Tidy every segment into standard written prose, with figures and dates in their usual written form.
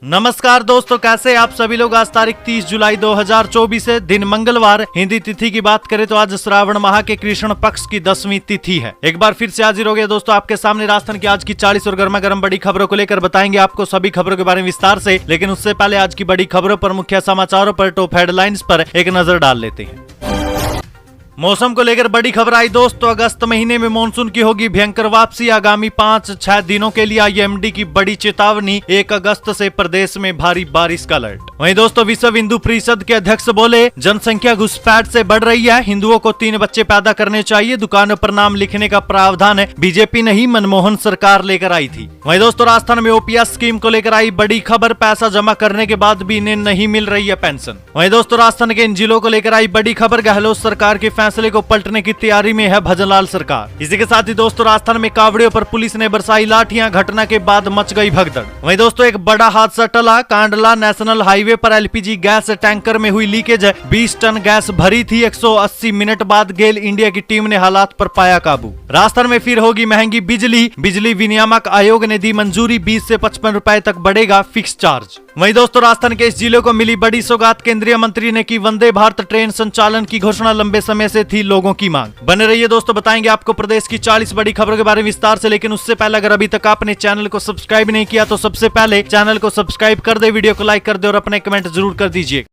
नमस्कार दोस्तों, कैसे आप सभी लोग। आज तारीख 30 जुलाई 2024 है, दिन मंगलवार। हिंदी तिथि की बात करें तो आज श्रावण माह के कृष्ण पक्ष की 10वीं तिथि है। एक बार फिर से हाजिर हो गया दोस्तों आपके सामने राजस्थान की आज की 40 और गर्मा गर्म बड़ी खबरों को लेकर बताएंगे आपको सभी खबरों के बारे में विस्तार से। लेकिन उससे पहले आज की बड़ी खबरों पर, मुख्य समाचारों पर, टॉप हेडलाइंस पर एक नजर डाल लेते हैं। मौसम को लेकर बड़ी खबर आई दोस्तों। अगस्त महीने में मानसून की होगी भयंकर वापसी। आगामी 5-6 दिनों के लिए आईएमडी की बड़ी चेतावनी। 1 अगस्त से प्रदेश में भारी बारिश का अलर्ट। वहीं दोस्तों विश्व हिंदू परिषद के अध्यक्ष बोले, जनसंख्या घुसपैठ से बढ़ रही है, हिंदुओं को 3 बच्चे पैदा करने चाहिए। दुकानों पर नाम लिखने का प्रावधान है, बीजेपी नहीं मनमोहन सरकार लेकर आई थी। वहीं दोस्तों राजस्थान में ओपीएस स्कीम को लेकर आई बड़ी खबर। पैसा जमा करने के बाद भी इन्हें नहीं मिल रही है पेंशन। वहीं दोस्तों राजस्थान के इन जिलों को लेकर आई बड़ी खबर। गहलोत सरकार के फैसले को पलटने की तैयारी में है भजनलाल सरकार। इसी के साथ ही दोस्तों राजस्थान में कावड़ियों पर पुलिस ने बरसाई लाठियां। घटना के बाद मच गई भगदड़। वहीं दोस्तों एक बड़ा हादसा टला। कांडला नेशनल हाईवे पर एलपीजी गैस टैंकर में हुई लीकेज। 20 टन गैस भरी थी। 180 मिनट बाद गेल इंडिया की टीम ने हालात पर पाया काबू। राजस्थान में फिर होगी महंगी बिजली। बिजली विनियामक आयोग ने दी मंजूरी। 20 से 55 रुपए तक बढ़ेगा फिक्स चार्ज। वहीं दोस्तों राजस्थान के इस जिले को मिली बड़ी सौगात। केंद्रीय मंत्री ने की वंदे भारत ट्रेन संचालन की घोषणा। लंबे समय से थी लोगों की मांग। बने रहिए दोस्तों, बताएंगे आपको प्रदेश की 40 बड़ी खबरों के बारे में विस्तार से। लेकिन उससे पहले अगर अभी तक आपने चैनल को सब्सक्राइब नहीं किया तो सबसे पहले चैनल को सब्सक्राइब कर दे, वीडियो को लाइक कर दे और अपने कमेंट जरूर कर दीजिए।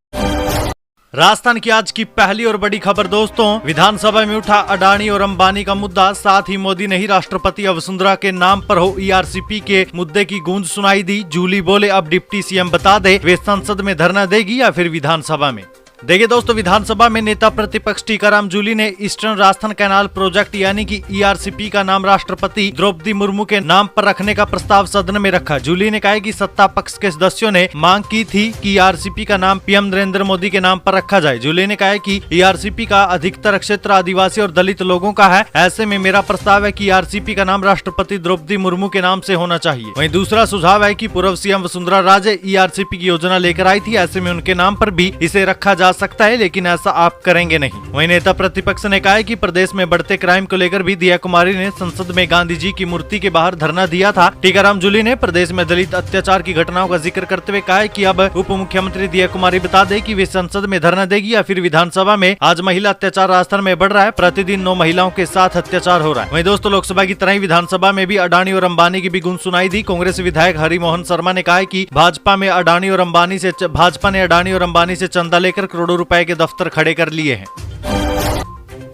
राजस्थान की आज की पहली और बड़ी खबर दोस्तों, विधानसभा में उठा अडानी और अंबानी का मुद्दा। साथ ही मोदी ने ही राष्ट्रपति वसुंधरा के नाम पर हो ईआरसीपी के मुद्दे की गूंज सुनाई दी। जूली बोले, अब डिप्टी सीएम बता दे वे संसद में धरना देगी या फिर विधानसभा में। देखिए दोस्तों, विधानसभा में नेता प्रतिपक्ष टीकाराम जूली ने ईस्टर्न राजस्थान कैनाल प्रोजेक्ट यानी कि ईआरसीपी का नाम राष्ट्रपति द्रौपदी मुर्मू के नाम पर रखने का प्रस्ताव सदन में रखा। जूली ने कहा कि सत्ता पक्ष के सदस्यों ने मांग की थी कि ईआरसीपी का नाम पीएम नरेंद्र मोदी के नाम पर रखा जाए। जूली ने कहा कि ईआरसीपी का अधिकतर क्षेत्र आदिवासी और दलित लोगों का है। ऐसे में मेरा प्रस्ताव है कि ईआरसीपी का नाम राष्ट्रपति द्रौपदी मुर्मू के नाम से होना चाहिए। वहीं दूसरा सुझाव है कि पूर्व सीएम वसुंधरा राजे ईआरसीपी की योजना लेकर आई थी। ऐसे में उनके नाम पर भी इसे रखा जा सकता है, लेकिन ऐसा आप करेंगे नहीं। वहीं नेता प्रतिपक्ष ने कहा कि प्रदेश में बढ़ते क्राइम को लेकर भी दिया कुमारी ने संसद में गांधी जी की मूर्ति के बाहर धरना दिया था। टीकाराम जूली ने प्रदेश में दलित अत्याचार की घटनाओं का जिक्र करते हुए कहा कि अब उप मुख्यमंत्री दिया कुमारी बता दे कि वे संसद में धरना देगी या फिर विधानसभा में। आज महिला अत्याचार राजस्थान में बढ़ रहा है। प्रतिदिन 9 महिलाओं के साथ अत्याचार हो रहा है। वहीं दोस्तों लोकसभा की तरह ही विधानसभा में भी अडानी और अंबानी की भी गूंज सुनाई दी। कांग्रेस विधायक हरिमोहन शर्मा ने कहा कि भाजपा ने अडानी और अंबानी से चंदा लेकर करोड़ों रुपए के दफ्तर खड़े कर लिए हैं।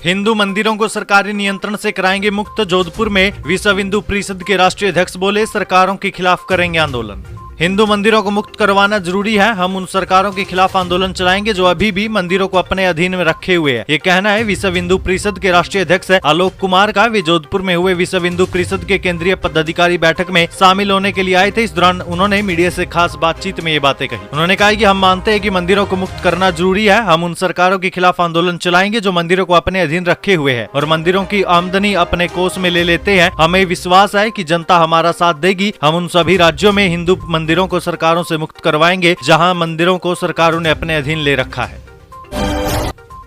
हिंदू मंदिरों को सरकारी नियंत्रण से कराएंगे मुक्त। जोधपुर में विश्व हिंदू परिषद के राष्ट्रीय अध्यक्ष बोले, सरकारों के खिलाफ करेंगे आंदोलन। हिंदू मंदिरों को मुक्त करवाना जरूरी है। हम उन सरकारों के खिलाफ आंदोलन चलाएंगे जो अभी भी मंदिरों को अपने अधीन में रखे हुए हैं। ये कहना है विश्व हिंदू परिषद के राष्ट्रीय अध्यक्ष आलोक कुमार का। वे जोधपुर में हुए विश्व हिंदू परिषद के केंद्रीय पदाधिकारी बैठक में शामिल होने के लिए आए थे। इस दौरान उन्होंने मीडिया से खास बातचीत में ये बातें कही। उन्होंने कहा कि हम मानते हैं कि मंदिरों को मुक्त करना जरूरी है। हम उन सरकारों के खिलाफ आंदोलन चलाएंगे जो मंदिरों को अपने अधीन रखे हुए है और मंदिरों की आमदनी अपने कोष में ले लेते हैं। हमें विश्वास है कि जनता हमारा साथ देगी। हम उन सभी राज्यों में हिंदू मंदिरों को सरकारों से मुक्त करवाएंगे जहां मंदिरों को सरकारों ने अपने अधीन ले रखा है।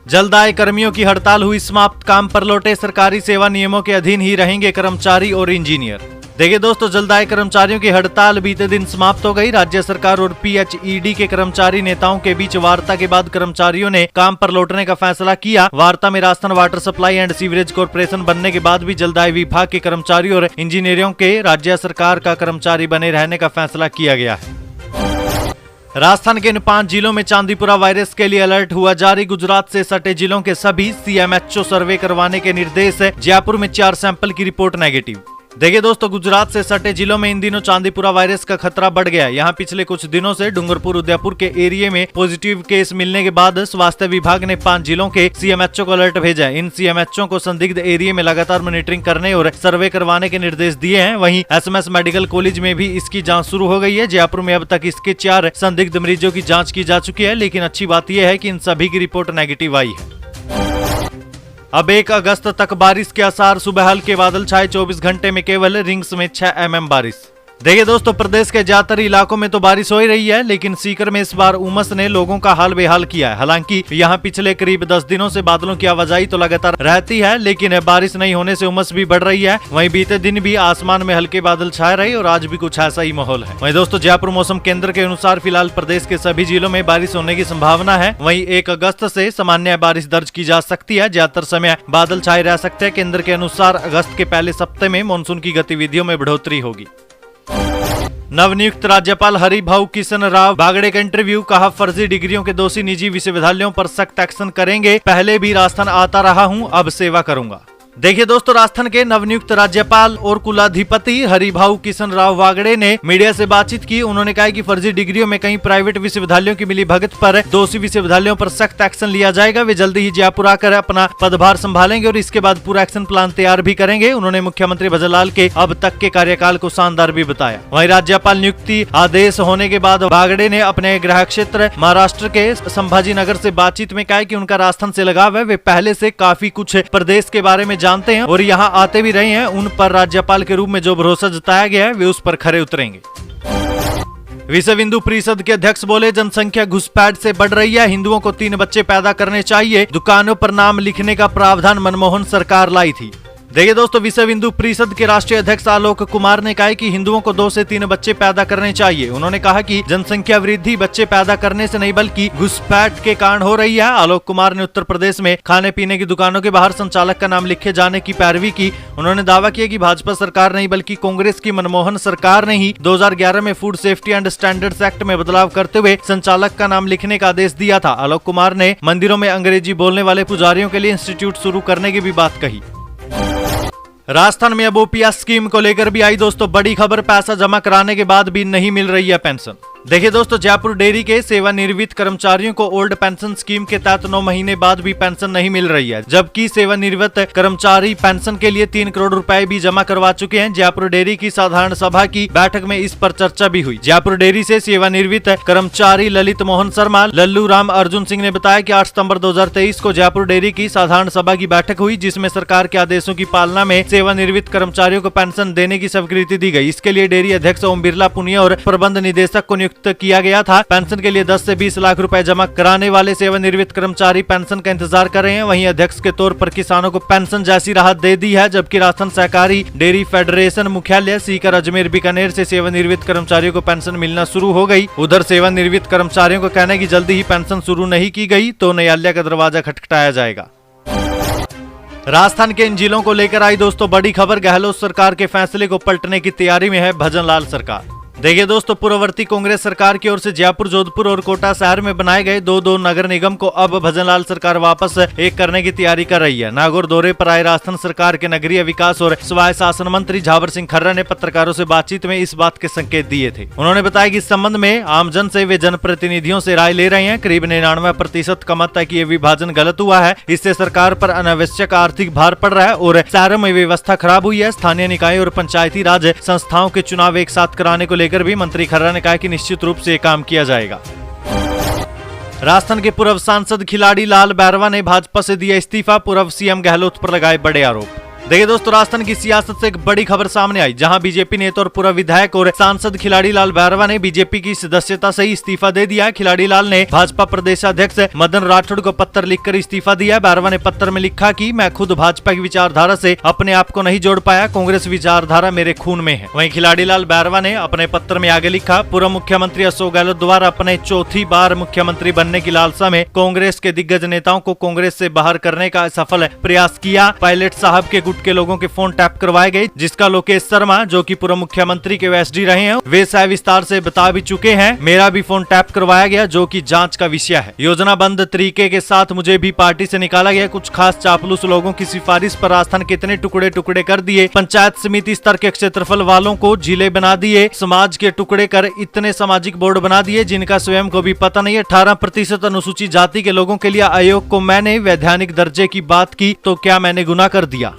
जल्द आए कर्मियों की हड़ताल हुई समाप्त। काम पर लौटे। सरकारी सेवा नियमों के अधीन ही रहेंगे कर्मचारी और इंजीनियर। देखिए दोस्तों, जल्द आए कर्मचारियों की हड़ताल बीते दिन समाप्त हो गई। राज्य सरकार और पीएचईडी के कर्मचारी नेताओं के बीच वार्ता के बाद कर्मचारियों ने काम पर लौटने का फैसला किया। वार्ता में Rajasthan water supply and sewerage corporation बनने के बाद भी जलदाय विभाग के कर्मचारियों और इंजीनियरों के राज्य सरकार का कर्मचारी बने रहने का फैसला किया गया है। राजस्थान के इन 5 जिलों में चांदीपुरा वायरस के लिए अलर्ट हुआ जारी। गुजरात से सटे जिलों के सभी सीएमएचओ सर्वे करवाने के निर्देश है। जयपुर में 4 सैंपल की रिपोर्ट नेगेटिव। देखिए दोस्तों, गुजरात से सटे जिलों में इन दिनों चांदीपुरा वायरस का खतरा बढ़ गया है। यहाँ पिछले कुछ दिनों से डूंगरपुर उदयपुर के एरिया में पॉजिटिव केस मिलने के बाद स्वास्थ्य विभाग ने 5 जिलों के सीएमएचओ को अलर्ट भेजा है। इन सीएमएचओ को संदिग्ध एरिया में लगातार मॉनिटरिंग करने और सर्वे करवाने के निर्देश दिए हैं। वहीं एसएमएस मेडिकल कॉलेज में भी इसकी जाँच शुरू हो गई है। जयपुर में अब तक इसके 4 संदिग्ध मरीजों की जाँच की जा चुकी है, लेकिन अच्छी बात यह है कि इन सभी की रिपोर्ट नेगेटिव आई है। अब 1 अगस्त तक बारिश के आसार। सुबह हल्के बादल छाए। 24 घंटे में केवल रिंग्स में 6 mm बारिश। देखिए दोस्तों, प्रदेश के ज्यादातर इलाकों में तो बारिश हो ही रही है, लेकिन सीकर में इस बार उमस ने लोगों का हाल बेहाल किया है। हालांकि यहाँ पिछले करीब 10 दिनों से बादलों की आवाजाही तो लगातार रहती है, लेकिन बारिश नहीं होने से उमस भी बढ़ रही है। वहीं बीते दिन भी आसमान में हल्के बादल छाए रहे और आज भी कुछ ऐसा ही माहौल है। वहीं दोस्तों, जयपुर मौसम केंद्र के अनुसार फिलहाल प्रदेश के सभी जिलों में बारिश होने की संभावना है। वहीं 1 अगस्त से सामान्य बारिश दर्ज की जा सकती है। ज्यादातर समय बादल छाए रह सकते हैं। केंद्र के अनुसार अगस्त के पहले सप्ताह में मानसून की गतिविधियों में बढ़ोतरी होगी। नवनियुक्त राज्यपाल हरिभाऊ किशन राव बागड़े का इंटरव्यू, कहा फर्जी डिग्रियों के दोषी निजी विश्वविद्यालयों पर सख्त एक्शन करेंगे। पहले भी राजस्थान आता रहा हूं, अब सेवा करूंगा। देखिए दोस्तों, राजस्थान के नवनियुक्त राज्यपाल और कुलाधिपति हरिभाऊ किशन राव बागड़े ने मीडिया से बातचीत की। उन्होंने कहा कि फर्जी डिग्रियों में कई प्राइवेट विश्वविद्यालयों की मिलीभगत पर दोषी विश्वविद्यालयों पर सख्त एक्शन लिया जाएगा। वे जल्दी ही जयपुर आकर अपना पदभार संभालेंगे और इसके बाद पूरा एक्शन प्लान तैयार भी करेंगे। उन्होंने मुख्यमंत्री भजनलाल के अब तक के कार्यकाल को शानदार भी बताया। वहीं राज्यपाल नियुक्ति आदेश होने के बाद बागड़े ने अपने गृह क्षेत्र महाराष्ट्र के संभाजी नगर से बातचीत में कहा कि उनका राजस्थान से लगाव है। वे पहले से काफी कुछ प्रदेश के बारे में जानते हैं और यहाँ आते भी रहे हैं। उन पर राज्यपाल के रूप में जो भरोसा जताया गया है वे उस पर खरे उतरेंगे। विश्व हिंदू परिषद के अध्यक्ष बोले, जनसंख्या घुसपैठ से बढ़ रही है, हिंदुओं को 3 बच्चे पैदा करने चाहिए। दुकानों पर नाम लिखने का प्रावधान मनमोहन सरकार लाई थी। देखिए दोस्तों, विश्व हिंदू परिषद के राष्ट्रीय अध्यक्ष आलोक कुमार ने कहा कि हिंदुओं को 2 से 3 बच्चे पैदा करने चाहिए। उन्होंने कहा कि जनसंख्या वृद्धि बच्चे पैदा करने से नहीं बल्कि घुसपैठ के कारण हो रही है। आलोक कुमार ने उत्तर प्रदेश में खाने पीने की दुकानों के बाहर संचालक का नाम लिखे जाने की पैरवी की। उन्होंने दावा किया कि भाजपा सरकार नहीं बल्कि कांग्रेस की मनमोहन सरकार ने ही 2011 में food safety and standards act में बदलाव करते हुए संचालक का नाम लिखने का आदेश दिया था। आलोक कुमार ने मंदिरों में अंग्रेजी बोलने वाले पुजारियों के लिए इंस्टीट्यूट शुरू करने की भी बात कही। राजस्थान में अब ओपीएस स्कीम को लेकर भी आई दोस्तों बड़ी खबर, पैसा जमा कराने के बाद भी नहीं मिल रही है पेंशन। देखिए दोस्तों, जयपुर डेयरी के सेवानिवृत्त कर्मचारियों को ओल्ड पेंशन स्कीम के तहत 9 महीने बाद भी पेंशन नहीं मिल रही है, जबकि सेवानिवृत्त कर्मचारी पेंशन के लिए 3 करोड़ रुपए भी जमा करवा चुके हैं। जयपुर डेयरी की साधारण सभा की बैठक में इस पर चर्चा भी हुई। जयपुर डेयरी से सेवानिवृत्त कर्मचारी ललित मोहन शर्मा, लल्लू राम अर्जुन सिंह ने बताया कि 8 सितंबर 2023 को जयपुर डेयरी की साधारण सभा की बैठक हुई, जिसमें सरकार के आदेशों की पालना में सेवानिवृत्त कर्मचारियों को पेंशन देने की स्वीकृति दी गई। इसके लिए डेयरी अध्यक्ष ओम बिरला पुनिया और प्रबंध निदेशक को किया गया था। पेंशन के लिए 10 से 20 लाख रुपए जमा कराने वाले सेवानिवृत्त कर्मचारी पेंशन का इंतजार कर रहे हैं। वहीं अध्यक्ष के तौर पर किसानों को पेंशन जैसी राहत दे दी है, जबकि राजस्थान सहकारी डेयरी फेडरेशन मुख्यालय सीकर, अजमेर, बीकानेर से सेवानिवृत्त कर्मचारियों को पेंशन मिलना शुरू हो गई। उधर सेवानिवृत्त कर्मचारियों को कहना है कि जल्दी ही पेंशन शुरू नहीं की गई तो न्यायालय का दरवाजा खटखटाया जाएगा। राजस्थान के इन जिलों को लेकर आई दोस्तों बड़ी खबर, गहलोत सरकार के फैसले को पलटने की तैयारी में है भजनलाल सरकार। देखिए दोस्तों, पूर्ववर्ती कांग्रेस सरकार की ओर से जयपुर, जोधपुर और कोटा शहर में बनाए गए 2 नगर निगम को अब भजनलाल सरकार वापस एक करने की तैयारी कर रही है। नागौर दौरे पर आए राजस्थान सरकार के नगरीय विकास और स्वायत्त शासन मंत्री झावर सिंह खर्रा ने पत्रकारों से बातचीत में इस बात के संकेत दिए थे। उन्होंने बताया कि इस संबंध में आमजन से वे जनप्रतिनिधियों से राय ले रहे हैं। करीब 99% का मत है कि ये विभाजन गलत हुआ है, इससे सरकार पर अनावश्यक आर्थिक भार पड़ रहा है और शहरों में व्यवस्था खराब हुई है। स्थानीय निकाय और पंचायती राज संस्थाओं के चुनाव एक साथ कराने को लेकर भी मंत्री खर्रा ने कहा कि निश्चित रूप से काम किया जाएगा। राजस्थान के पूर्व सांसद खिलाड़ी लाल बैरवा ने भाजपा से दिया इस्तीफा, पूर्व सीएम गहलोत पर लगाए बड़े आरोप। देखिए दोस्तों, राजस्थान की सियासत से एक बड़ी खबर सामने आई, जहां बीजेपी नेता और पूर्व विधायक और सांसद खिलाड़ी लाल बैरवा ने बीजेपी की सदस्यता से ही इस्तीफा दे दिया। खिलाड़ी लाल ने भाजपा प्रदेशाध्यक्ष मदन राठौड़ को पत्र लिखकर इस्तीफा दिया। बैरवा ने पत्र में लिखा कि मैं खुद भाजपा की विचारधारा से अपने आप को नहीं जोड़ पाया, कांग्रेस विचारधारा मेरे खून में है। वहीं खिलाड़ी लाल बैरवा ने अपने पत्र में आगे लिखा, पूर्व मुख्यमंत्री अशोक गहलोत द्वारा अपने चौथी बार मुख्यमंत्री बनने की लालसा में कांग्रेस के दिग्गज नेताओं को कांग्रेस से बाहर करने का सफल प्रयास किया। पायलट साहब के गुट के लोगों के फोन टैप करवाए गए, जिसका लोकेश शर्मा, जो कि पूर्व मुख्यमंत्री के एसडी रहे हैं, वे सविस्तार से बता भी चुके हैं। मेरा भी फोन टैप करवाया गया, जो कि जांच का विषय है। योजनाबद्ध तरीके के साथ मुझे भी पार्टी से निकाला गया। कुछ खास चापलूस लोगों की सिफारिश पर राजस्थान के इतने टुकड़े टुकड़े कर दिए, पंचायत समिति स्तर के क्षेत्रफल वालों को जिले बना दिए, समाज के टुकड़े कर इतने सामाजिक बोर्ड बना दिए जिनका स्वयं को भी पता नहीं है। 18% अनुसूचित जाति के लोगों के लिए आयोग को मैंने वैधानिक दर्जे की बात की तो क्या मैंने गुनाह कर दिया।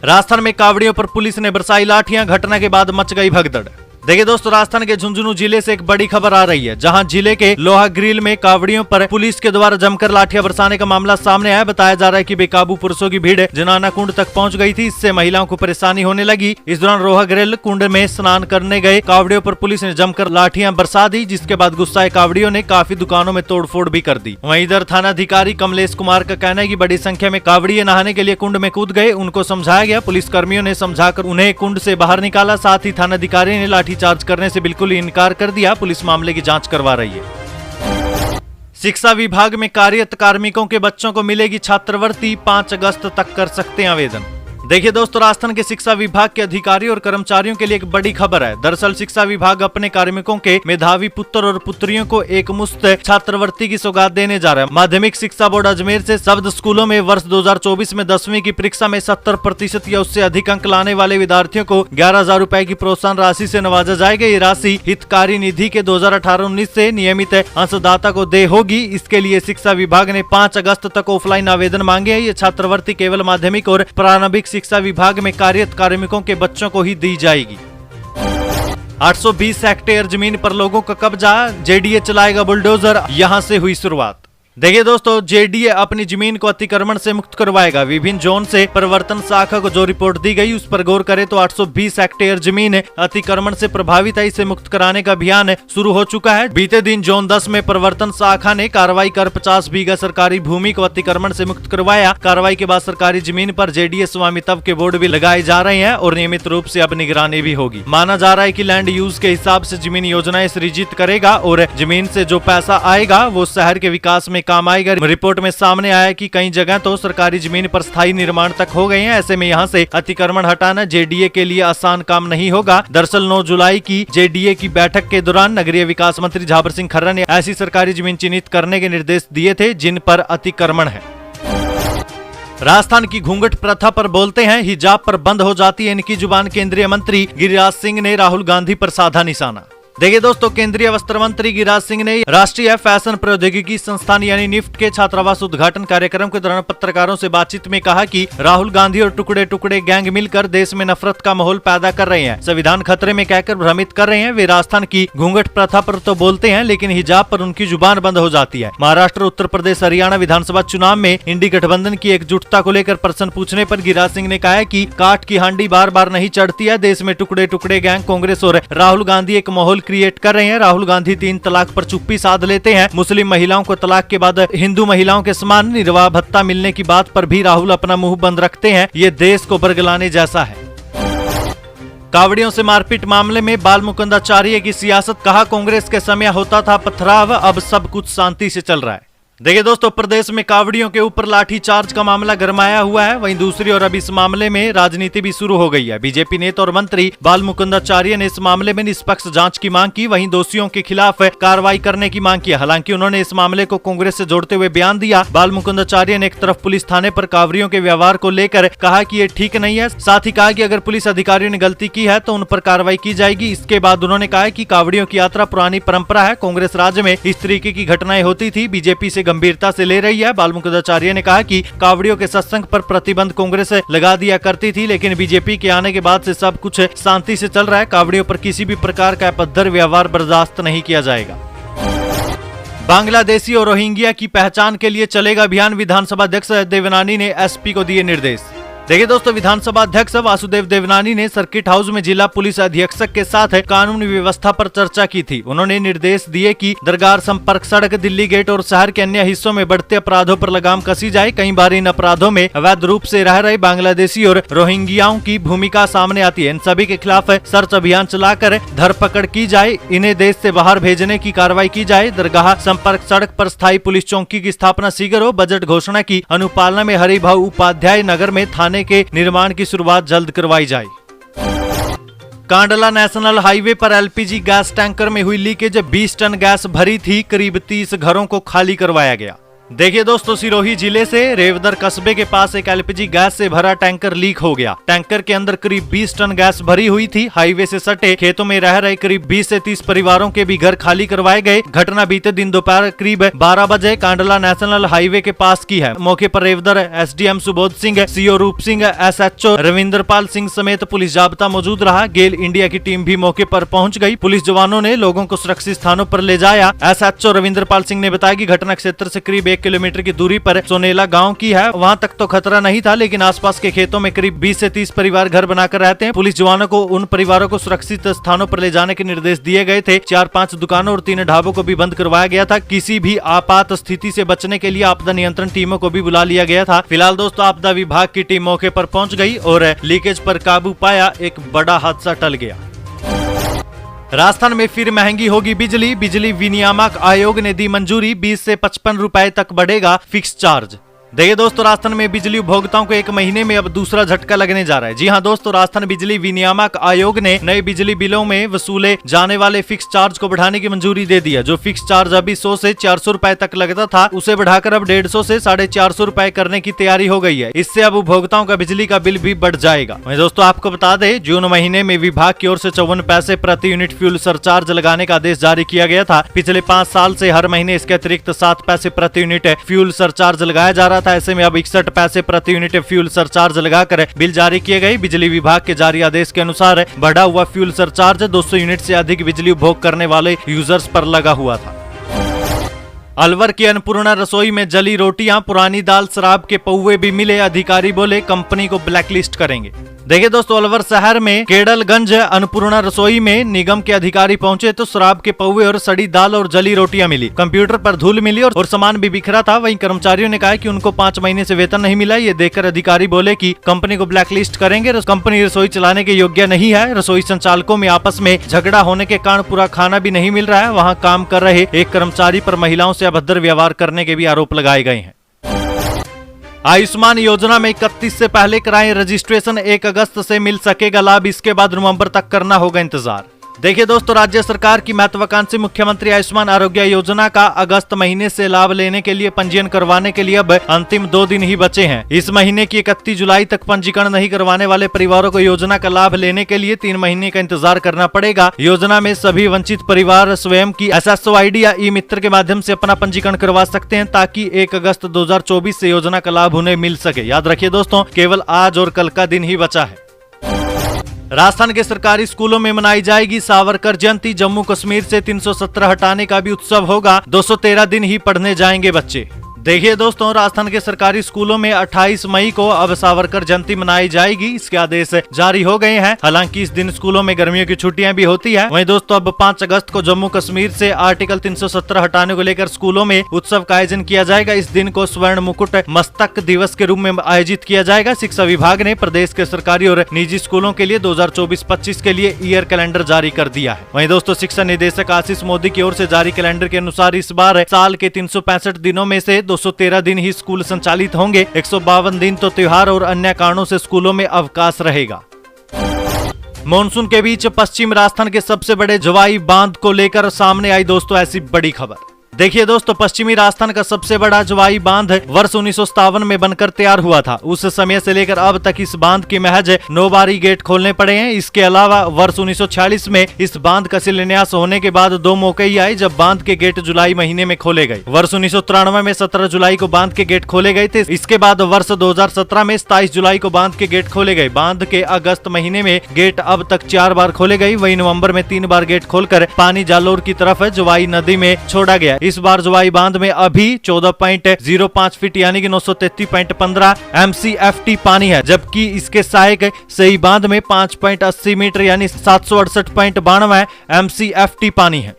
राजस्थान में कावड़ियों पर पुलिस ने बरसाई लाठियां, घटना के बाद मच गई भगदड़। देखिए दोस्तों, राजस्थान के झुंझुनू जिले से एक बड़ी खबर आ रही है, जहां जिले के लोहा ग्रिल में कावड़ियों पर पुलिस के द्वारा जमकर लाठियां बरसाने का मामला सामने आया। बताया जा रहा है कि बेकाबू पुरुषों की भीड़ जनाना कुंड तक पहुंच गई थी, इससे महिलाओं को परेशानी होने लगी। इस दौरान लोहा ग्रिल कुंड में स्नान करने गए कावड़ियों पर पुलिस ने जमकर लाठियां बरसा दी, जिसके बाद गुस्साए कावड़ियों ने काफी दुकानों में तोड़फोड़ भी कर दी। वहीं इधर थाना अधिकारी कमलेश कुमार का कहना है कि बड़ी संख्या में कावड़िए नहाने के लिए कुंड में कूद गए, उनको समझाया गया। पुलिस कर्मियों ने समझाकर उन्हें कुंड से बाहर निकाला। साथ ही थाना अधिकारी ने लाठीचार्ज करने से बिल्कुल इनकार कर दिया। पुलिस मामले की जांच करवा रही है। शिक्षा विभाग में कार्यरत कार्मिकों के बच्चों को मिलेगी छात्रवृत्ति, 5 अगस्त तक कर सकते हैं आवेदन। देखिए दोस्तों, राजस्थान के शिक्षा विभाग के अधिकारियों और कर्मचारियों के लिए एक बड़ी खबर है। दरअसल शिक्षा विभाग अपने कार्मिकों के मेधावी पुत्र और पुत्रियों को एक मुफ्त छात्रवृत्ति की सौगात देने जा रहा है। माध्यमिक शिक्षा बोर्ड अजमेर से शब्द स्कूलों में वर्ष 2024 में 10वीं की परीक्षा में 70% या उससे अधिक अंक लाने वाले विद्यार्थियों को 11,000 रुपए की प्रोत्साहन राशि से नवाजा जाएगा। ये राशि हितकारी निधि के 2018-19 से नियमित अंशदाता को दे होगी। इसके लिए शिक्षा विभाग ने 5 अगस्त तक ऑफलाइन आवेदन मांगे हैं। ये छात्रवृत्ति केवल माध्यमिक और प्रारंभिक शिक्षा विभाग में कार्यरत कार्मिकों के बच्चों को ही दी जाएगी। 820 हेक्टेयर जमीन पर लोगों का कब्जा, जेडीए चलाएगा बुलडोजर, यहां से हुई शुरुआत। देखिए दोस्तों, जेडीए अपनी जमीन को अतिक्रमण से मुक्त करवाएगा। विभिन्न जोन से प्रवर्तन शाखा को जो रिपोर्ट दी गई उस पर गौर करें तो 820 हेक्टेयर जमीन अतिक्रमण से प्रभावित है। इसे मुक्त कराने का अभियान शुरू हो चुका है। बीते दिन जोन 10 में प्रवर्तन शाखा ने कार्रवाई कर 50 बीघा सरकारी भूमि को अतिक्रमण से मुक्त करवाया। कार्रवाई के बाद सरकारी जमीन पर जेडीए स्वामित्व के बोर्ड भी लगाए जा रहे हैं और नियमित रूप से अब निगरानी भी होगी। माना जा रहा है कि लैंड यूज के हिसाब से जमीन योजनाएं सृजित करेगा और जमीन से जो पैसा आएगा वो शहर के विकास में काम आएगा। रिपोर्ट में सामने आया कि कई जगह तो सरकारी जमीन पर स्थायी निर्माण तक हो गए हैं। ऐसे में यहां से अतिक्रमण हटाना जेडीए के लिए आसान काम नहीं होगा। दरअसल 9 जुलाई की जेडीए की बैठक के दौरान नगरीय विकास मंत्री झाबर सिंह खर्रा ने ऐसी सरकारी जमीन चिन्हित करने के निर्देश दिए थे जिन पर अतिक्रमण है। राजस्थान की घूंघट प्रथा पर बोलते हैं, हिजाब पर बंद हो जाती है इनकी जुबान। केंद्रीय मंत्री गिरिराज सिंह ने राहुल गांधी पर साधा निशाना। देखिए दोस्तों, केंद्रीय वस्त्र मंत्री गिरिराज सिंह ने राष्ट्रीय फैशन प्रौद्योगिकी संस्थान यानी निफ्ट के छात्रावास उद्घाटन कार्यक्रम के दौरान पत्रकारों से बातचीत में कहा कि राहुल गांधी और टुकड़े टुकड़े गैंग मिलकर देश में नफरत का माहौल पैदा कर रहे हैं, संविधान खतरे में कहकर भ्रमित कर रहे हैं। वे राजस्थान की घूंघट प्रथा पर तो बोलते हैं लेकिन हिजाब पर उनकी जुबान बंद हो जाती है। महाराष्ट्र, उत्तर प्रदेश, हरियाणा विधानसभा चुनाव में इंडी गठबंधन की एकजुटता को लेकर प्रश्न पूछने पर गिरिराज सिंह ने कहा है कि काठ की हांडी बार बार नहीं चढ़ती है। देश में टुकड़े टुकड़े गैंग, कांग्रेस और राहुल गांधी एक माहौल क्रिएट कर रहे हैं। राहुल गांधी 3 तलाक पर चुप्पी साध लेते हैं। मुस्लिम महिलाओं को तलाक के बाद हिंदू महिलाओं के समान निर्वाह भत्ता मिलने की बात पर भी राहुल अपना मुंह बंद रखते हैं। ये देश को बरगलाने जैसा है। कावड़ियों से मारपीट मामले में बाल मुकुंदाचार्य की सियासत, कहा कांग्रेस के समय होता था पथराव, अब सब कुछ शांति से चल रहा है। देखिए दोस्तों, प्रदेश में कावड़ियों के ऊपर लाठीचार्ज का मामला गरमाया हुआ है। वहीं दूसरी ओर अब इस मामले में राजनीति भी शुरू हो गई है। बीजेपी नेता और मंत्री बाल मुकुंदाचार्य ने इस मामले में निष्पक्ष जांच की मांग की, वहीं दोषियों के खिलाफ कार्रवाई करने की मांग की। हालांकि उन्होंने इस मामले को कांग्रेस से जोड़ते हुए बयान दिया। बाल मुकुंदाचार्य ने एक तरफ पुलिस थाने पर कावड़ियों के व्यवहार को लेकर कहा कि ये ठीक नहीं है, साथ ही कहा कि अगर पुलिस अधिकारियों ने गलती की है तो उन पर कार्रवाई की जाएगी। इसके बाद उन्होंने कहा कि कावड़ियों की यात्रा पुरानी परंपरा है, कांग्रेस राज्य में इस तरीके की घटनाएं होती थी, बीजेपी से गंभीरता से ले रही है। बाल मुकुंदाचार्य ने कहा कि कावड़ियों के सत्संग पर प्रतिबंध कांग्रेस लगा दिया करती थी, लेकिन बीजेपी के आने के बाद से सब कुछ शांति से चल रहा है। कावड़ियों पर किसी भी प्रकार का अपद्रव्य व्यवहार बर्दाश्त नहीं किया जाएगा। बांग्लादेशी और रोहिंग्या की पहचान के लिए चलेगा अभियान, विधानसभा अध्यक्ष देवनानी ने एसपी को दिए निर्देश। देखिए दोस्तों, विधानसभा अध्यक्ष वासुदेव देवनानी ने सर्किट हाउस में जिला पुलिस अधीक्षक के साथ कानून व्यवस्था पर चर्चा की थी। उन्होंने निर्देश दिए कि दरगाह संपर्क सड़क, दिल्ली गेट और शहर के अन्य हिस्सों में बढ़ते अपराधों पर लगाम कसी जाए। कई बार इन अपराधों में अवैध रूप से रह रहे बांग्लादेशी और रोहिंग्याओं की भूमिका सामने आती है। इन सभी के खिलाफ सर्च अभियान चलाकर धरपकड़ की जाए, इन्हें देश से बाहर भेजने की कार्रवाई की जाए। दरगाह संपर्क सड़क पर स्थायी पुलिस चौकी की स्थापना शीघ्र हो। बजट घोषणा की अनुपालना में हरिभाऊ उपाध्याय नगर में थाने के निर्माण की शुरुआत जल्द करवाई जाए। कांडला नेशनल हाईवे पर एलपीजी गैस टैंकर में हुई लीकेज, 20 टन गैस भरी थी, करीब 30 घरों को खाली करवाया गया। देखिए दोस्तों, सिरोही जिले से रेवदर कस्बे के पास एक एलपीजी गैस से भरा टैंकर लीक हो गया। टैंकर के अंदर करीब 20 टन गैस भरी हुई थी। हाईवे से सटे खेतों में रह रहे करीब 20 से 30 परिवारों के भी घर खाली करवाए गए। घटना बीते दिन दोपहर करीब 12 बजे कांडला नेशनल हाईवे के पास की है। मौके पर रेवदर एसडीएम सुबोध सिंह, सीओ रूप सिंह, एसएचओ रविंद्रपाल सिंह समेत पुलिस जाब्ता मौजूद रहा। गेल इंडिया की टीम भी मौके पर पहुंच गई। पुलिस जवानों ने लोगों को सुरक्षित स्थानों पर ले जाया। एसएचओ रविंद्रपाल सिंह ने बताया कि घटना क्षेत्र से करीब 1 किलोमीटर की दूरी पर सोनेला गांव की है। वहां तक तो खतरा नहीं था, लेकिन आसपास के खेतों में करीब 20 से 30 परिवार घर बनाकर रहते हैं। पुलिस जवानों को उन परिवारों को सुरक्षित स्थानों पर ले जाने के निर्देश दिए गए थे। 4-5 दुकानों और 3 ढाबों को भी बंद करवाया गया था। किसी भी आपात स्थिति से बचने के लिए आपदा नियंत्रण टीमों को भी बुला लिया गया था। फिलहाल दोस्तों, आपदा विभाग की टीम मौके पर पहुंच गई और लीकेज पर काबू पाया। एक बड़ा हादसा टल गया। राजस्थान में फिर महंगी होगी बिजली। बिजली विनियामक आयोग ने दी मंजूरी। 20 से 55 रुपए तक बढ़ेगा फिक्स चार्ज। देखिए दोस्तों, राजस्थान में बिजली उपभोक्ताओं को 1 महीने में अब दूसरा झटका लगने जा रहा है। जी हां दोस्तों, राजस्थान बिजली विनियामक आयोग ने नए बिजली बिलों में वसूले जाने वाले फिक्स चार्ज को बढ़ाने की मंजूरी दे दी है। जो फिक्स चार्ज अभी 100 से 400 रुपए तक लगता था, उसे बढ़ाकर अब 150 से 450 रुपए करने की तैयारी हो गई है। इससे अब उपभोक्ताओं का बिजली का बिल भी बढ़ जाएगा। वहीं दोस्तों, आपको बता दें, जून महीने में विभाग की ओर से 54 पैसे प्रति यूनिट फ्यूल सरचार्ज लगाने का आदेश जारी किया गया था। पिछले 5 साल से हर महीने इसके अतिरिक्त 7 पैसे प्रति यूनिट फ्यूल सरचार्ज लगाया जा रहा था। ऐसे में अब 61 पैसे प्रति यूनिट फ्यूल सरचार्ज लगाकर बिल जारी किए गए। बिजली विभाग के जारी आदेश के अनुसार बढ़ा हुआ फ्यूल सरचार्ज 200 यूनिट से अधिक बिजली उपभोग करने वाले यूजर्स पर लगा हुआ था। अलवर की अन्नपूर्णा रसोई में जली रोटियां, पुरानी दाल, शराब के पौवे भी मिले। अधिकारी बोले कंपनी को ब्लैकलिस्ट करेंगे। देखिए दोस्तों, अलवर शहर में केडलगंज अन्नपूर्णा रसोई में निगम के अधिकारी पहुंचे तो शराब के पौवे और सड़ी दाल और जली रोटियां मिली। कंप्यूटर पर धूल मिली और सामान भी बिखरा था। वहीं कर्मचारियों ने कहा कि उनको 5 महीने से वेतन नहीं मिला। ये देखकर अधिकारी बोले कि कंपनी को ब्लैकलिस्ट करेंगे। कंपनी रसोई चलाने के योग्य नहीं है। रसोई संचालकों में आपस में झगड़ा होने के कारण पूरा खाना भी नहीं मिल रहा है। वहाँ काम कर रहे एक कर्मचारी पर महिलाओं से अभद्र व्यवहार करने के भी आरोप लगाए गए हैं। आयुष्मान योजना में 31 से पहले कराएं रजिस्ट्रेशन। 1 अगस्त से मिल सकेगा लाभ। इसके बाद नवंबर तक करना होगा इंतजार। देखिए दोस्तों, राज्य सरकार की महत्वाकांक्षी मुख्यमंत्री आयुष्मान आरोग्य योजना का अगस्त महीने से लाभ लेने के लिए पंजीयन करवाने के लिए अब अंतिम 2 दिन ही बचे हैं। इस महीने की 31 जुलाई तक पंजीकरण नहीं करवाने वाले परिवारों को योजना का लाभ लेने के लिए 3 महीने का इंतजार करना पड़ेगा। योजना में सभी वंचित परिवार स्वयं की SSO ID या ई मित्र के माध्यम से अपना पंजीकरण करवा सकते हैं, ताकि 1 अगस्त 2024 से योजना का लाभ उन्हें मिल सके। याद रखिए दोस्तों, केवल आज और कल का दिन ही बचा है। राजस्थान के सरकारी स्कूलों में मनाई जाएगी सावरकर जयंती। जम्मू कश्मीर से 317 हटाने का भी उत्सव होगा। 213 दिन ही पढ़ने जाएंगे बच्चे। देखिए दोस्तों, राजस्थान के सरकारी स्कूलों में 28 मई को अब सावरकर जयंती मनाई जाएगी। इसके आदेश जारी हो गए हैं। हालांकि इस दिन स्कूलों में गर्मियों की छुट्टियां भी होती है। वहीं दोस्तों, अब 5 अगस्त को जम्मू कश्मीर से आर्टिकल 317 हटाने को लेकर स्कूलों में उत्सव का आयोजन किया जाएगा। इस दिन को स्वर्ण मुकुट मस्तक दिवस के रूप में आयोजित किया जाएगा। शिक्षा विभाग ने प्रदेश के सरकारी और निजी स्कूलों के लिए 2024-25 के लिए ईयर कैलेंडर जारी कर दिया है। वहीं दोस्तों, शिक्षा निदेशक आशीष मोदी की ओर से जारी कैलेंडर के अनुसार इस बार साल के 365 दिनों में से 213 दिन ही स्कूल संचालित होंगे। 152 दिन तो त्योहार और अन्य कारणों से स्कूलों में अवकाश रहेगा। मॉनसून के बीच पश्चिम राजस्थान के सबसे बड़े जवाई बांध को लेकर सामने आई दोस्तों ऐसी बड़ी खबर। देखिए दोस्तों, पश्चिमी राजस्थान का सबसे बड़ा जवाई बांध वर्ष 1957 में बनकर तैयार हुआ था। उस समय से लेकर अब तक इस बांध के महज 9 बार ही गेट खोलने पड़े हैं। इसके अलावा वर्ष 1946 में इस बांध का शिलान्यास होने के बाद 2 मौके ही आए जब बांध के गेट जुलाई महीने में खोले गए। वर्ष 1993 में 17 जुलाई को बांध के गेट खोले गए थे। इसके बाद वर्ष 2017 में 27 जुलाई को बांध के गेट खोले गए। बांध के अगस्त महीने में गेट अब तक 4 बार खोले गए। वही नवम्बर में 3 बार गेट खोलकर पानी जालोर की तरफ जवाई नदी में छोड़ा गया। इस बार जवाई बांध में अभी 14.05 फीट यानी कि 933.15 MCFT पानी है, जबकि इसके सहायक सही बांध में 5.80 मीटर यानी 768.92 MCFT पानी है।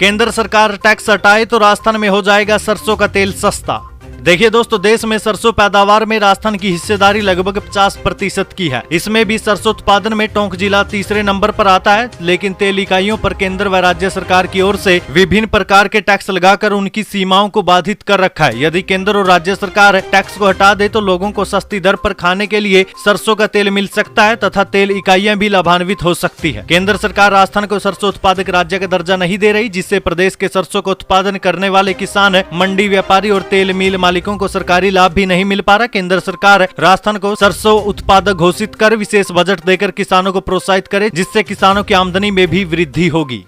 केंद्र सरकार टैक्स हटाए तो राजस्थान में हो जाएगा सरसों का तेल सस्ता। देखिए दोस्तों, देश में सरसों पैदावार में राजस्थान की हिस्सेदारी लगभग 50% की है। इसमें भी सरसों उत्पादन में टोंक जिला तीसरे नंबर पर आता है, लेकिन तेल इकाइयों पर केंद्र व राज्य सरकार की ओर से विभिन्न प्रकार के टैक्स लगाकर उनकी सीमाओं को बाधित कर रखा है। यदि केंद्र और राज्य सरकार टैक्स को हटा दे तो लोगों को सस्ती दर पर खाने के लिए सरसों का तेल मिल सकता है तथा तेल इकाइयां भी लाभान्वित हो सकती है। केंद्र सरकार राजस्थान को सरसों उत्पादक राज्य का दर्जा नहीं दे रही, जिससे प्रदेश के सरसों को उत्पादन करने वाले किसान, मंडी व्यापारी और तेल मिल मालिकों को सरकारी लाभ भी नहीं मिल पा रहा। केंद्र सरकार राजस्थान को सरसों उत्पादक घोषित कर विशेष बजट देकर किसानों को प्रोत्साहित करे, जिससे किसानों की आमदनी में भी वृद्धि होगी।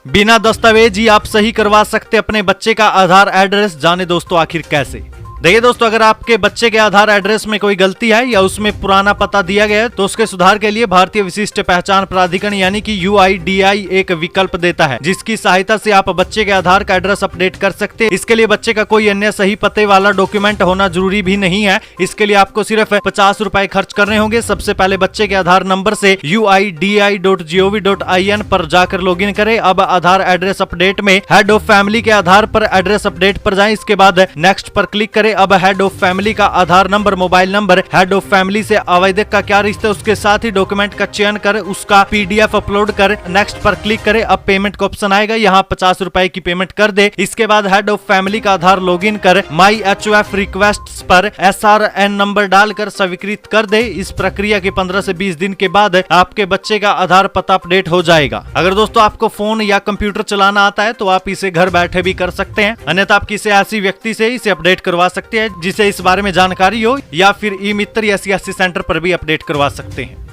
बिना दस्तावेज ही आप सही करवा सकते अपने बच्चे का आधार एड्रेस, जाने दोस्तों आखिर कैसे। देखिए दोस्तों, अगर आपके बच्चे के आधार एड्रेस में कोई गलती है या उसमें पुराना पता दिया गया है तो उसके सुधार के लिए भारतीय विशिष्ट पहचान प्राधिकरण यानी कि UIDAI एक विकल्प देता है, जिसकी सहायता से आप बच्चे के आधार का एड्रेस अपडेट कर सकते हैं। इसके लिए बच्चे का कोई अन्य सही पते वाला डॉक्यूमेंट होना जरूरी भी नहीं है। इसके लिए आपको सिर्फ 50 रुपए खर्च करने होंगे। सबसे पहले बच्चे के आधार नंबर से uidi.gov.in पर जाकर लॉगिन करें। अब आधार एड्रेस अपडेट में हेड ऑफ फैमिली के आधार पर एड्रेस अपडेट पर जाएं। इसके बाद नेक्स्ट पर क्लिक करें। अब हेड ऑफ फैमिली का Aadhaar number, mobile number, head of family से आवेदक का क्या रिश्ता है, उसके साथ ही डॉक्यूमेंट का चयन कर उसका PDF अपलोड कर नेक्स्ट पर क्लिक करें। अब पेमेंट का ऑप्शन आएगा, यहाँ 50 रुपए की पेमेंट कर दे। इसके बाद हेड ऑफ फैमिली का आधार लॉगिन कर माई HOF रिक्वेस्ट पर SRN नंबर डालकर स्वीकृत कर दे। इस प्रक्रिया के 15 से 20 दिन के बाद आपके बच्चे का आधार पता अपडेट हो जाएगा। अगर दोस्तों आपको फोन या कंप्यूटर चलाना आता है तो आप इसे घर बैठे भी कर सकते हैं, अन्यथा आप किसी ऐसी व्यक्ति से इसे अपडेट करवा सकते हैं जिसे इस बारे में जानकारी हो, या फिर ई-मित्र या CSC सेंटर पर भी अपडेट करवा सकते हैं।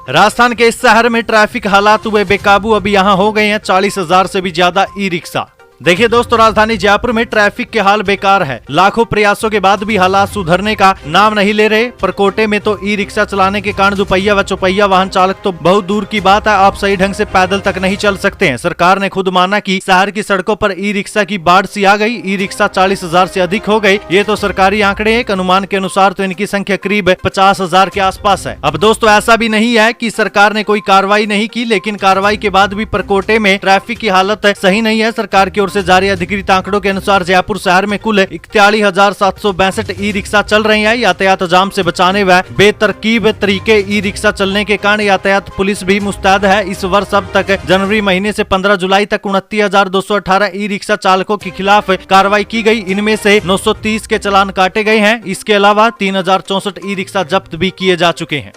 राजस्थान के इस शहर में ट्रैफिक हालात हुए बेकाबू, अभी यहाँ हो गए हैं 40,000 से भी ज्यादा ई-रिक्शा। देखिए दोस्तों, राजधानी जयपुर में ट्रैफिक के हाल बेकार है। लाखों प्रयासों के बाद भी हालात सुधरने का नाम नहीं ले रहे। परकोटे में तो ई-रिक्शा चलाने के कारण दुपहिया व चौपहिया वाहन चालक तो बहुत दूर की बात है, आप सही ढंग से पैदल तक नहीं चल सकते हैं। सरकार ने खुद माना कि शहर की सड़कों पर ई-रिक्शा की बाढ़ सी आ गई। ई-रिक्शा 40,000 से अधिक हो गई। ये तो सरकारी आंकड़े हैं। एक अनुमान के अनुसार तो इनकी संख्या करीब 50,000 के आसपास है। अब दोस्तों, ऐसा भी नहीं है कि सरकार ने कोई कार्रवाई नहीं की, लेकिन कार्रवाई के बाद भी परकोटे में ट्रैफिक की हालत सही नहीं है। सरकार की ओर से जारी अधिकृत आंकड़ों के अनुसार जयपुर शहर में कुल 41,762 ई-रिक्शा चल रही है। यातायात जाम से बचाने व बेतरकीब तरीके ई-रिक्शा चलने के कारण यातायात पुलिस भी मुस्तैद है। इस वर्ष अब तक जनवरी महीने से 15 जुलाई तक 29,218 ई-रिक्शा चालकों के खिलाफ कार्रवाई की गई। इनमें से 930 के चालान काटे गए हैं। इसके अलावा 3,064 ई-रिक्शा जब्त भी किए जा चुके हैं।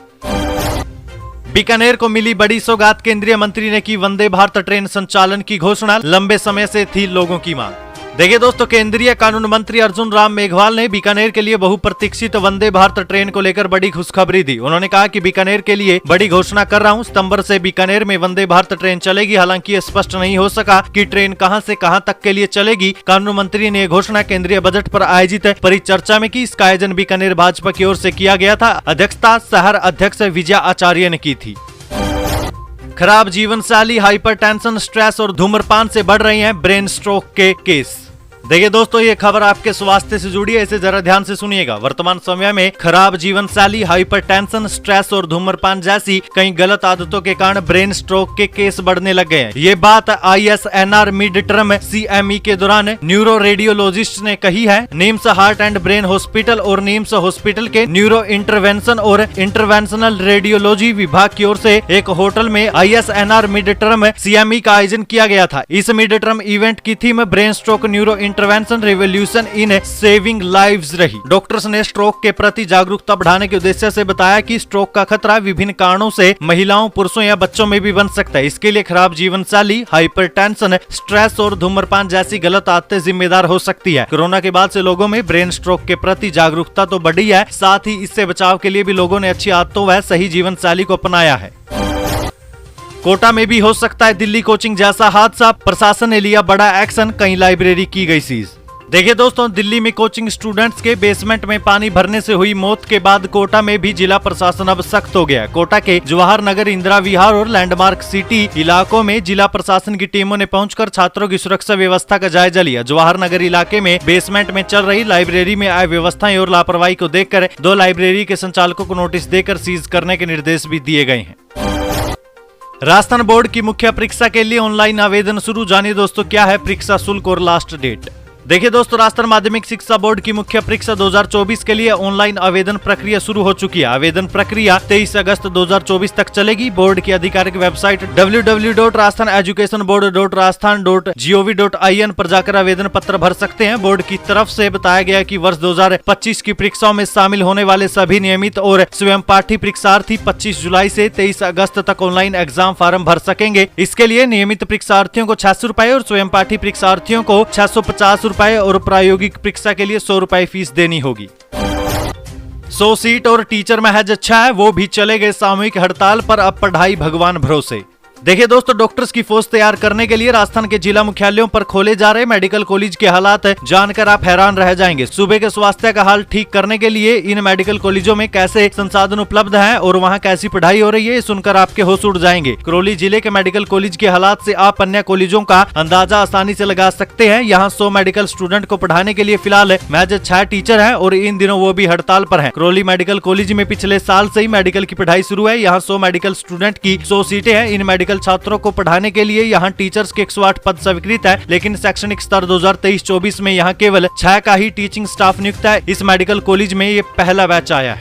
बीकानेर को मिली बड़ी सौगात, केंद्रीय मंत्री ने की वंदे भारत ट्रेन संचालन की घोषणा, लंबे समय से थी लोगों की मांग। देखिए दोस्तों, केंद्रीय कानून मंत्री अर्जुन राम मेघवाल ने बीकानेर के लिए बहुप्रतीक्षित वंदे भारत ट्रेन को लेकर बड़ी खुशखबरी दी। उन्होंने कहा कि बीकानेर के लिए बड़ी घोषणा कर रहा हूं, सितंबर से बीकानेर में वंदे भारत ट्रेन चलेगी। हालांकि स्पष्ट नहीं हो सका कि ट्रेन कहां से कहां तक के लिए चलेगी। कानून मंत्री ने यह घोषणा केंद्रीय बजट पर आयोजित परिचर्चा में की। इसका आयोजन बीकानेर भाजपा की ओर से किया गया था। अध्यक्षता शहर अध्यक्ष विजया आचार्य ने की थी। खराब जीवन शैली, हाइपरटेंशन, स्ट्रेस और धूम्रपान से बढ़ रही हैं ब्रेन स्ट्रोक के केस। देखिए दोस्तों, ये खबर आपके स्वास्थ्य से जुड़ी है, इसे जरा ध्यान से सुनिएगा। वर्तमान समय में खराब जीवन शैली, हाइपरटेंशन, स्ट्रेस और धूम्रपान जैसी कई गलत आदतों के कारण ब्रेन स्ट्रोक के केस बढ़ने लग गए हैं। ये बात ISNR मिड टर्म CME के दौरान न्यूरो रेडियोलॉजिस्ट ने कही है। NIMS heart and brain hospital और निम्स हॉस्पिटल के न्यूरो इंटरवेंशन और इंटरवेंशनल रेडियोलॉजी विभाग की ओर से एक होटल में ISNR मिड टर्म CME का आयोजन किया गया था। इस मिड टर्म इवेंट की theme brain stroke neuro intervention revolution in saving lives रही। डॉक्टर्स ने स्ट्रोक के प्रति जागरूकता बढ़ाने के उद्देश्य से बताया कि स्ट्रोक का खतरा विभिन्न कारणों से महिलाओं, पुरुषों या बच्चों में भी बन सकता है। इसके लिए खराब जीवन शैली, हाइपरटेंशन, स्ट्रेस और धूम्रपान जैसी गलत आदतें जिम्मेदार हो सकती है। कोरोना के बाद से लोगों में ब्रेन स्ट्रोक के प्रति जागरूकता तो बढ़ी है, साथ ही इससे बचाव के लिए भी लोगों ने अच्छी आदतों व सही जीवन शैली को अपनाया है। कोटा में भी हो सकता है दिल्ली कोचिंग जैसा हादसा, प्रशासन ने लिया बड़ा एक्शन, कई लाइब्रेरी की गई सीज। देखिए दोस्तों, दिल्ली में कोचिंग स्टूडेंट्स के बेसमेंट में पानी भरने से हुई मौत के बाद कोटा में भी जिला प्रशासन अब सख्त हो गया। कोटा के जवाहर नगर, इंदिरा विहार और लैंडमार्क सिटी इलाकों में जिला प्रशासन की टीमों ने पहुंचकर छात्रों की सुरक्षा व्यवस्था का जायजा लिया। जवाहर नगर इलाके में बेसमेंट में चल रही लाइब्रेरी में अव्यवस्थाएं और लापरवाही को देखकर 2 लाइब्रेरी के संचालकों को नोटिस देकर सीज करने के निर्देश भी दिए गए हैं। राजस्थान बोर्ड की मुख्य परीक्षा के लिए ऑनलाइन आवेदन शुरू। जानिए दोस्तों क्या है परीक्षा शुल्क और लास्ट डेट। देखिए दोस्तों, राजस्थान माध्यमिक शिक्षा बोर्ड की मुख्य परीक्षा 2024 के लिए ऑनलाइन आवेदन प्रक्रिया शुरू हो चुकी है। आवेदन प्रक्रिया 23 अगस्त 2024 तक चलेगी। बोर्ड की आधिकारिक वेबसाइट www.rajasthaneducation.rajasthan.gov.in पर जाकर आवेदन पत्र भर सकते हैं। बोर्ड की तरफ से बताया गया कि वर्ष 2025 की परीक्षाओं में शामिल होने वाले सभी नियमित और स्वयं पाठी परीक्षार्थी 25 जुलाई से 23 अगस्त तक ऑनलाइन एग्जाम फॉर्म भर सकेंगे। इसके लिए नियमित परीक्षार्थियों को 600 रुपए और स्वयं पाठी परीक्षार्थियों को 650 रुपए और प्रायोगिक परीक्षा के लिए 100 रुपए फीस देनी होगी। 100 सीट और टीचर महज अच्छा है, वो भी चले गए सामूहिक हड़ताल पर, अब पढ़ाई भगवान भरोसे। देखिए दोस्तों, डॉक्टर्स की फोर्स तैयार करने के लिए राजस्थान के जिला मुख्यालयों पर खोले जा रहे मेडिकल कॉलेज के हालात जानकर आप हैरान रह जाएंगे। सूबे के स्वास्थ्य का हाल ठीक करने के लिए इन मेडिकल कॉलेजों में कैसे संसाधन उपलब्ध हैं और वहां कैसी पढ़ाई हो रही है, सुनकर आपके होश उड़ जाएंगे। करौली जिले के मेडिकल कॉलेज के हालात से आप अन्य कॉलेजों का अंदाजा आसानी से लगा सकते हैं। यहाँ 100 मेडिकल स्टूडेंट को पढ़ाने के लिए फिलहाल महज 6 टीचर हैं और इन दिनों वो भी हड़ताल पर हैं। करौली मेडिकल कॉलेज में पिछले साल से ही मेडिकल की पढ़ाई शुरू है। यहाँ 100 मेडिकल स्टूडेंट की 100 सीटें हैं। इन मेडिकल छात्रों को पढ़ाने के लिए यहाँ टीचर्स के 108 पद स्वीकृत है, लेकिन शैक्षणिक स्तर 2023-24 में यहाँ केवल 6 का ही टीचिंग स्टाफ नियुक्त है। इस मेडिकल कॉलेज में ये पहला बैच आया है।